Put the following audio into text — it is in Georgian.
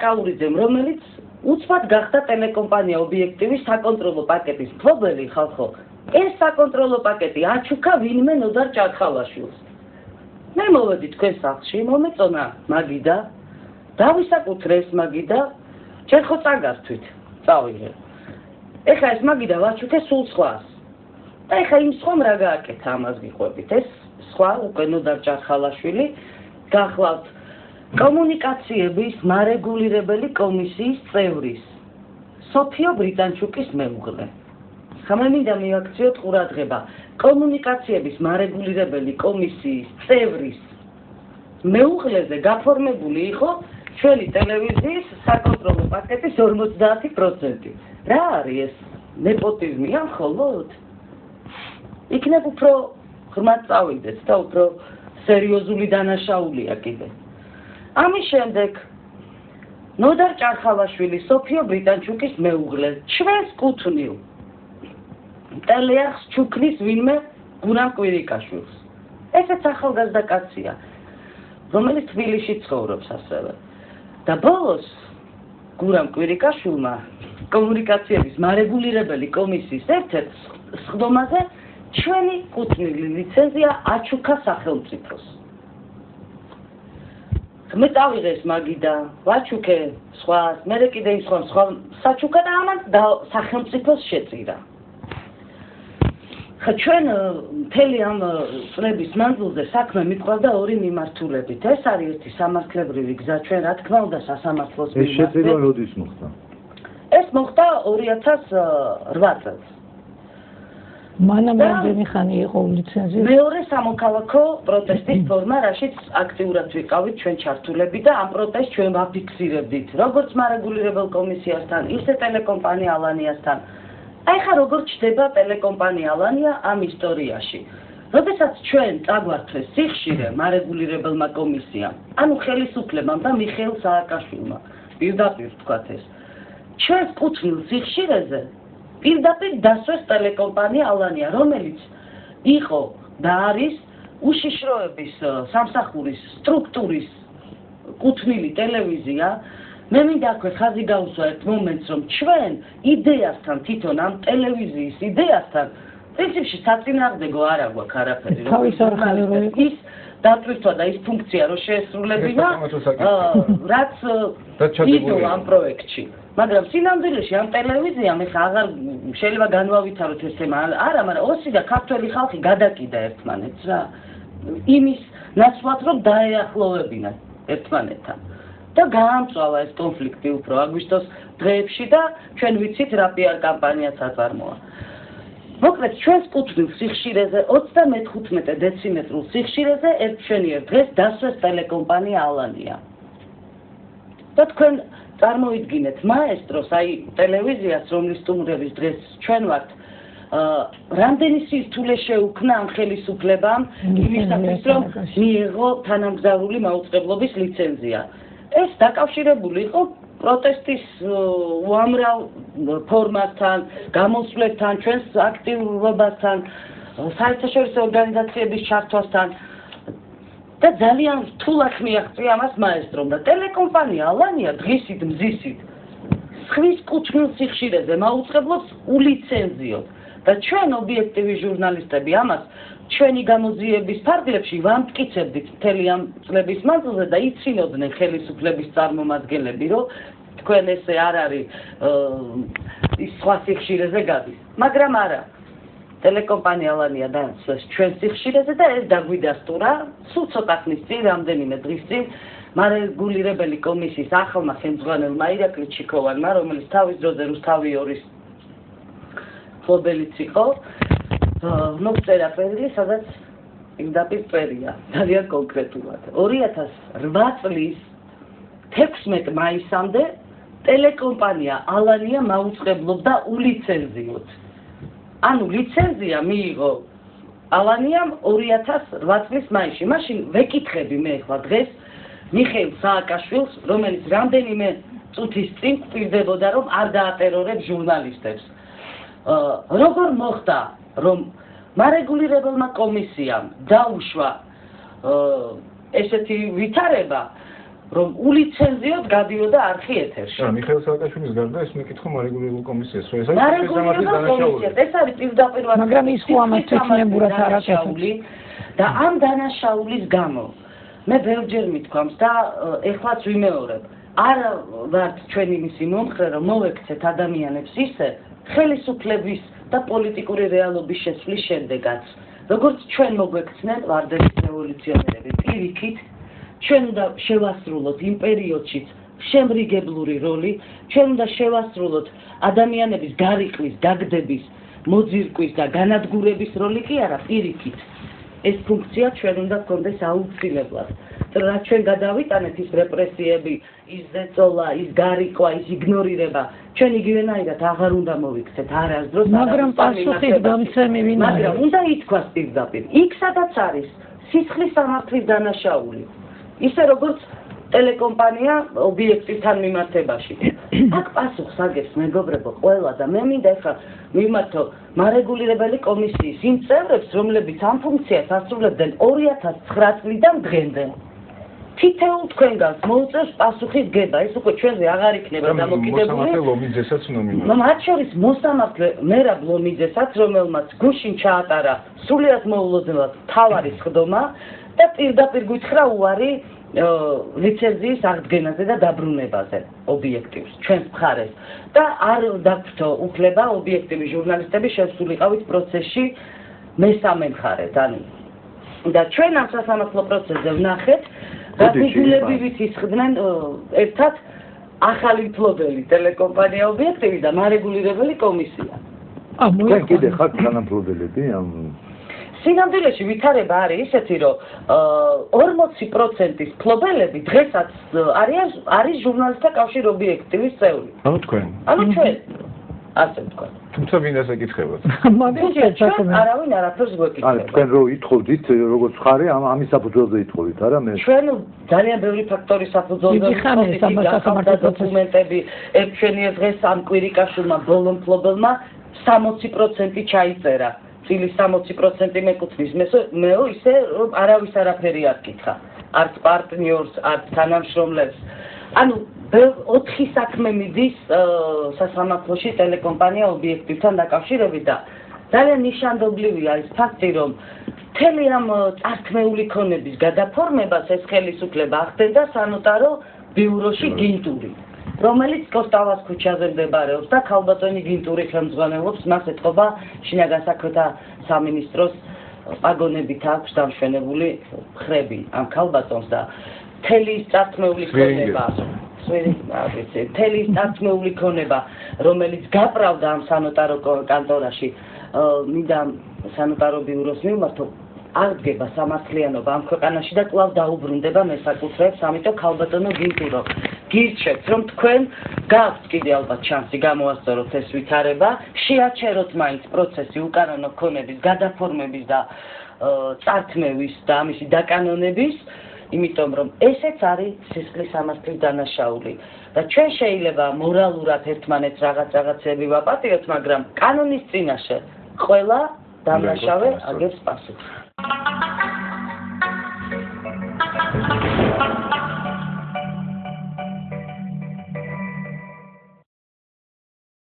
საკაურიძემ, რომელიც უცბად გახდა ტელეკომპანია ობიექტივის საკონტროლო პაკეტის მფლობელი ხალხო. ეს საკონტროლო პაკეტი აჩუქა ვინმე ნოდარ ჭარხალაშვილს. მე მოვედი თქვენ სახლში, მომეწონა მაგიდა, დავისაკუთრე ეს მაგიდა, ჯერ ხო წაგართვით, წავიღე. ეხლა ეს მაგიდა ვაჩუქე სულ სხვას. და ეხლა იმ სხვამ რა გააკეთა ამას გიყვებით. ეს სხვა უკვე ნოდარ ჭარხალაშვილი გახლავთ კომუნიკაციების მარეგულირებელი კომისიის წევრის სოფიო ბრიტანჩუკის მეუღლე. ხომ მინდა მივაქციოთ ყურადღება კომუნიკაციების მარეგულირებელი კომისიის წევრის მეუღლეზე გაფორმებული იყო ჩვენი ტელევიზიის საკონტროლო პაკეტის 50%. რა არის ეს? ნეპოტიზმია მხოლოდ? იქნებ უფრო ღრმად წავიდეთ და უფრო სერიოზული დანაშაულია კიდე. ამის შემდეგ ნოდარ ჭარხალაშვილი სოფიო ბრიტანჩუკის მეუღლე ჩვენს კუთვნილ ტელეარხს ჩუქნის ვინმე გურამ კვირიკაშვილს. ესეც ახალგაზრდა კაცია, რომელიც თბილისში ცხოვრობს ასევე. და ბოლოს გურამ კვირიკაშვილმა კომუნიკაციების მარეგულირებელი კომისიის ერთ-ერთ სხდომაზე ჩვენი კუთვნილი ლიცენზია აჩუქა სახელმწიფოს. მე წავიღე ეს მაგიდა, ვაჩუქე სხვას, მერე კიდე ის სხვა საჩუქა და ამან სახელმწიფოს შეწირა. ხა ჩვენ მთელი ამ წლების მანძილზე საქმე მიყვარდა ორი მიმართულებით. ეს არის ერთი სამართლებრივი გზა ჩვენ რა თქმა უნდა სასამართლოს მიმართ. ეს შეწირვა როდის მოხდა? ეს მოხდა 2008 წელს. მანამ რამდენი ხანი იყო ლიცენზია? მეორე სამოქალაქო პროტესტის ფორმა, რაშიც აქტიურად ვიყავით ჩვენ ჩართულები და ამ პროტესტს ჩვენ ვაფიქსირებდით, როგორც მარეგულირებელ კომისიასთან, ისე ტელეკომპანია ალანიასთან. აი ხა როგორ ჩდება ტელეკომპანია ალანია ამ ისტორიაში. როდესაც ჩვენ წაგვართვეს სიხშირე მარეგულირებელმა კომისიამ, ანუ ხელისუფლებამ და მიხეილ სააკაშვილმა, პირდაპირ ვთქვათ ეს. ჩვენს კუთვნილ სიხშირეზე პირდაპირ დასვეს ტელეკომპანია ალანია, რომელიც იყო და არის უშიშროების სამსახურის სტრუქტურის კუთვნილი ტელევიზია. მე მინდა აქვე ხაზი გაუსვა ერთ მომენტს, რომ ჩვენ იდეასთან თვითონ ამ ტელევიზიის იდეასთან პრინციპში საწინააღმდეგო არ აგვაქვს არაფერი. ის დატვირთვა და ის ფუნქცია რო შეესრულებინა, რაც დიდო ამ პროექტში. მაგრამ სინამდვილეში ამ ტელევიზიამ ეხლა აღარ შეიძლება განვავითაროთ ეს თემა, არა, მაგრამ ოსი და ქართველი ხალხი გადაკიდა ერთმანეთს რა. იმის ნაცვლად რომ დაეახლოვებინათ ერთმანეთთან. და გაამწვავა ეს კონფლიქტი უფრო აგვისტოს დღეებში და ჩვენ ვიცით რა PR კამპანიაც აწარმოა. მოკლედ ჩვენს კუთვნილ სიხშირეზე 35 დეციმეტრულ სიხშირეზე ერთშენიერ დღეს დასვეს ტელეკომპანია ალანია. და თქვენ წარმოიდგინეთ მაესტროს, აი ტელევიზიას, რომლის სტუმრების დღეს ჩვენ ვართ, რამდენი სირთულე შეუქმნა ამ ხელისუფლებამ იმისათვის, რომ მიიღო თანამგზავრული მაუწყებლობის ლიცენზია. ეს დაკავშირებული იყო პროტესტის უამრავ ფორმასთან, გამოსვლებთან, ჩვენს აქტიურობასთან, საერთაშორისო ორგანიზაციების ჩართვასთან და ძალიან რთულად მიაღწია ამას მაესტრომ და ტელეკომპანია ალანია დღისით მზისით ხვის კუთვნილ სიხშირეზე მაუწყებლობს ულიცენზიოდ და ჩვენ ობიექტივი ჟურნალისტები ამას ჩვენი გამოძიების ფარგლებში ვამტკიცებდით მთელი ამ წლების მანძილზე და იცინოდნენ ხელისუფლების წარმომადგენლები, რომ თქვენ ესე არ არის ის სხვა სიხშირეზე გადის. მაგრამ არა. ტელეკომპანია ალანია დასვეს ჩვენ სიხშირეზე და ეს დაგვიდასტურა სულ ცოტა ხნის წინ, რამდენიმე დღის წინ მარეგულირებელი კომისიის ახალმა ხელმძღვანელმა ირაკლი ჩიქოვანმა, რომელიც თავის დროზე რუსთავი 2-ის მფლობელიც იყო, მოგწერა წერილი, სადაც პირდაპირ წერია, ძალიან კონკრეტულად. 2008 წლის 16 მაისამდე ტელეკომპანია ალანია მაუწყებლობდა ულიცენზიოდ. ანუ ლიცენზია მიიღო ალანიამ 2008 წლის მაისში. მაშინ ვეკითხები მე ახლა დღეს მიხეილ სააკაშვილს, რომელიც რამდენიმე წუთის წინ გვპირდებოდა, რომ არ დაატერორებს ჟურნალისტებს. როგორ მოხდა, რომ მარეგულირებელმა კომისიამ დაუშვა ესეთი ვითარება, რომ ულიცენზიოდ გადიოდა არხი ეთერში. მიხეილ სააკაშვილის გარდა ეს მეკითხა მარეგულირებულ კომისიას, რომ ეს მარეგულირებულ კომისიას, ეს არის პირდაპირ მაგრამ ის ხო ამას თვითნებურად არ აკეთებს. და ამ დანაშაულის გამო მე ბევრჯერ მithქვამს და ეხლაც ვიმეორებ. არ ვართ ჩვენი მისი მომხრე, რომ მოვექცეთ ადამიანებს ისე ხელისუფლების და პოლიტიკური რეალობის შეცვლის შემდეგაც, როგორც ჩვენ მოგვექცნენ ვარდების რევოლუციონერები პირიქით, ჩვენ უნდა შევასრულოთ იმ პერიოდშიც შემრიგებლური როლი, ჩვენ უნდა შევასრულოთ ადამიანების გარიყვის, გაგდების, მოძირკვის და განადგურების როლი კი არა, პირიქით. ეს ფუნქცია ჩვენ უნდა გქონდეს აუცილებლად. რაც ჩვენ გადავიტანეთ ის რეპრესიები, ის ზეწოლა, ის გარიყვა, ის იგნორირება, ჩვენ იგივენაირად აღარ უნდა მოვიქცეთ არასდროს. მაგრამ პასუხის გამცემი ვინ არის? მაგრამ უნდა ითქვას პირდაპირ, იქ სადაც არის სისხლის სამართლის დანაშაული. ისე როგორც ტელეკომპანია ობიექტივთან მიმართებაში. აქ პასუხს აგებს მეგობრებო ყველა და მე მინდა ახლა მიმართო მარეგულირებელი კომისიის იმ წევრებს, რომლებიც ამ ფუნქციას ასრულებდნენ 2009 წლიდან დღემდე. თითოეულ თქვენგანს მოუწევს პასუხის გება, ეს უკვე ჩვენზე აღარ იქნება დამოკიდებული. მოსამართლე ლომიძესაც ნომინალურად. მათ შორის მოსამართლე მერაბ ლომიძესაც, რომელმაც გუშინ ჩაატარა სრულიად მოულოდნელად თავარის ხდომა და პირდაპირ გითხრა უარი ლიცენზიის აღდგენაზე და დაბრუნებაზე ობიექტივს, ჩვენს მხარეს. და არ დაგვთო უფლება ობიექტივის ჟურნალისტები შესულიყავით პროცესში მესამე მხარეს. და ჩვენ ამ სასამართლო პროცესზე ვნახეთ, რადგან ვითისხდნენ ერთად ახალი მფლობელი ტელეკომპანია ობიექტივი და მარეგულირებელი კომისია. თქვენ კიდე ხართ თანამფლობელები ამ სინამდვილეში ვითარება არის ისეთი, რომ 40%-ის მფლობელები დღესაც არის ჟურნალისტთა კავშირ ობიექტივის წევრი. ანუ თქვენ. ანუ ჩვენ. ასე ვთქვა. თუმცა ვინას ეკითხებათ? ჩვენ არავინ არაფერს გვეკითხება. თქვენ რო ითხოვდით, როგორც ხარი, ამის საფუძველზე ითხოვდით, არა მე? ჩვენ ძალიან ბევრი ფაქტორის საფუძველზე ვთხოვდით, დოკუმენტები, ჩვენი დღეს ამ კვირიკაშვილმა ბოლო მფლობელმა 60% ჩაიწერა. წილის 60% მეკუთვნის მეო ისე რომ არავის არაფერი არ კითხა. არც პარტნიორს, არც თანამშრომლებს. ანუ 4 საქმე მიდის სასამართლოში ტელეკომპანია ობიექტივთან დაკავშირებით და ძალიან ნიშანდობლივია ის ფაქტი, რომ მთელი ამ წართმეული ქონების გადაფორმებას ეს ხელისუფლება ახდენდა სანოტარო ბიუროში გინტური, რომელიც კოსტავას ქუჩაზე მდებარეობს და ქალბატონი გინტური ხელმძღვანელობს, მას ეთყობა შინაგან საქმეთა სამინისტროს პაგონებით აქვს დამშვენებული ხრები ამ ქალბატონს და მთელი წართმეული ქონება თელი ქონება, რომელიც გაправდა ამ სანოტარო კანტორაში, მინდა სანოტარო ბიუროს მივმართო, აღდგება სამართლიანობა ამ ქვეყანაში და კვლავ დაუბრუნდება მესაკუთრეებს, ამიტომ ქალბატონო გინტურო, გირჩევთ, რომ თქვენ გაქვთ კიდე ალბათ შანსი გამოასწოროთ ეს ვითარება, შეაჩეროთ მაინც პროცესი უკანონო ქონების გადაფორმების და წართმევის და ამისი დაკანონების, იმიტომ რომ ესეც არის სისხლის სამართლის დანაშაული და ჩვენ შეიძლება მორალურად ერთმანეთს რაღაცები ვაპატიოთ, მაგრამ კანონის წინაშე ყველა დამნაშავე აგებს პასუხს.